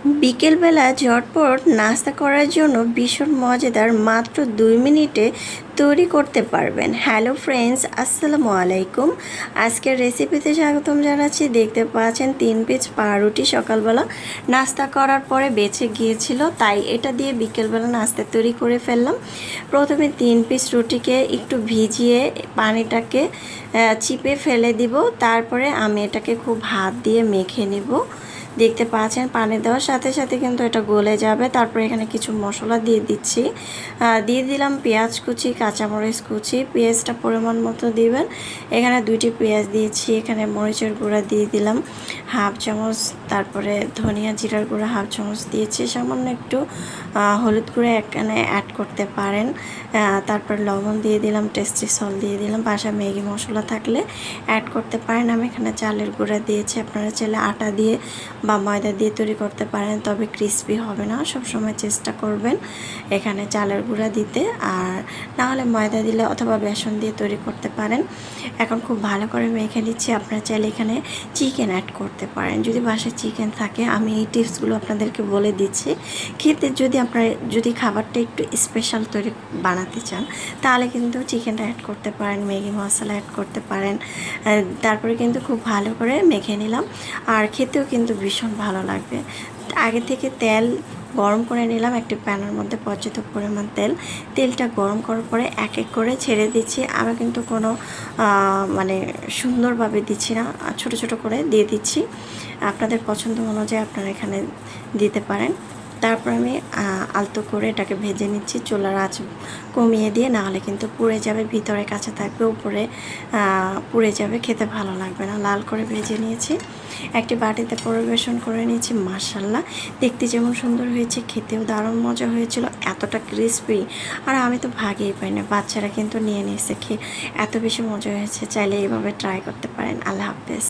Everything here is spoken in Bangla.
বিকেলবেলা ঝটপট নাস্তা করার জন্য ভীষণ মজাদার মাত্র 2 মিনিটে তৈরি করতে পারবেন। হ্যালো ফ্রেন্ডস, আসসালামু আলাইকুম। আজকের রেসিপিতে স্বাগতম জানাচ্ছি। দেখতে পাচ্ছেন 3 পিস পাউরুটি সকালবেলা নাস্তা করার পরে বেঁচে গিয়েছিল, তাই এটা দিয়ে বিকেলবেলা নাস্তা তৈরি করে ফেললাম। প্রথমে 3 পিস রুটিকে একটু ভিজিয়ে পানিটাকে চিপে ফেলে দিব। তারপরে আমি এটাকে খুব হাত দিয়ে মেখে নিব। দেখতে পাচ্ছেন পানি দেওয়ার সাথে সাথে কিন্তু এটা গলে যাবে। তারপরে এখানে কিছু মশলা দিয়ে দিচ্ছি। দিয়ে দিলাম পেঁয়াজ কুচি, কাঁচামরিচ কুচি। পেঁয়াজটা পরিমাণ মতো দিবেন। এখানে 2টি পেঁয়াজ দিয়েছি। এখানে মরিচের গুঁড়া দিয়ে দিলাম 1/2 চামচ। তারপরে ধনিয়া জিরার গুঁড়া 1/2 চামচ দিয়েছি। সামান্য একটু হলুদ গুঁড়া এখানে অ্যাড করতে পারেন। তারপর লবণ দিয়ে দিলাম, টেস্টি সল্ট দিয়ে দিলাম। বাসা ম্যাগি মশলা থাকলে অ্যাড করতে পারেন। আমি এখানে চালের গুঁড়া দিয়েছি। আপনারা চাইলে আটা দিয়ে বা ময়দা দিয়ে তৈরি করতে পারেন, তবে ক্রিস্পি হবে না। সব সময় চেষ্টা করবেন এখানে চালের গুঁড়া দিতে, আর না হলে ময়দা দিলে অথবা বেসন দিয়ে তৈরি করতে পারেন। এখন খুব ভালো করে মেখে নিচ্ছি। আপনারা চাইলে এখানে চিকেন অ্যাড করতে পারেন যদি বাসায় চিকেন থাকে। আমি এই টিপসগুলো আপনাদেরকে বলে দিচ্ছি। খেতে যদি খাবারটা একটু স্পেশাল তৈরি বানাতে চান, তাহলে কিন্তু চিকেনটা অ্যাড করতে পারেন, ম্যাগি মশলা অ্যাড করতে পারেন। তারপরে কিন্তু খুব ভালো করে মেখে নিলাম, আর খেতেও কিন্তু ভীষণ ভালো লাগবে। আগে থেকে তেল গরম করে নিলাম একটি প্যানের মধ্যে, পর্যাপ্ত পরিমাণ তেলটা গরম করার পরে এক এক করে ছেড়ে দিচ্ছি। আমি কিন্তু কোনো সুন্দরভাবে দিচ্ছি না, ছোট ছোট করে দিয়ে দিচ্ছি। আপনাদের পছন্দ অনুযায়ী আপনারা এখানে দিতে পারেন। তারপর আমি আলতো করে এটাকে ভেজে নিচ্ছি, চুলার আঁচ কমিয়ে দিয়ে, না হলে কিন্তু পুড়ে যাবে। ভিতরে কাঁচা থাকবে, উপরে পুড়ে যাবে, খেতে ভালো লাগবে না। লাল করে ভেজে নিয়েছি, একটি বাটিতে পরিবেশন করে নিয়েছি। মাশাআল্লাহ, দেখতে যেমন সুন্দর হয়েছে, খেতেও দারুণ মজা হয়েছিল, এতটা ক্রিসপি। আর আমি তো ভাগেই পাই না, বাচ্চারা কিন্তু নিয়ে নিয়েছে, খেয়ে এত বেশি মজা হয়েছে। চাইলে এইভাবে ট্রাই করতে পারেন। আল্লাহ হাফেজ।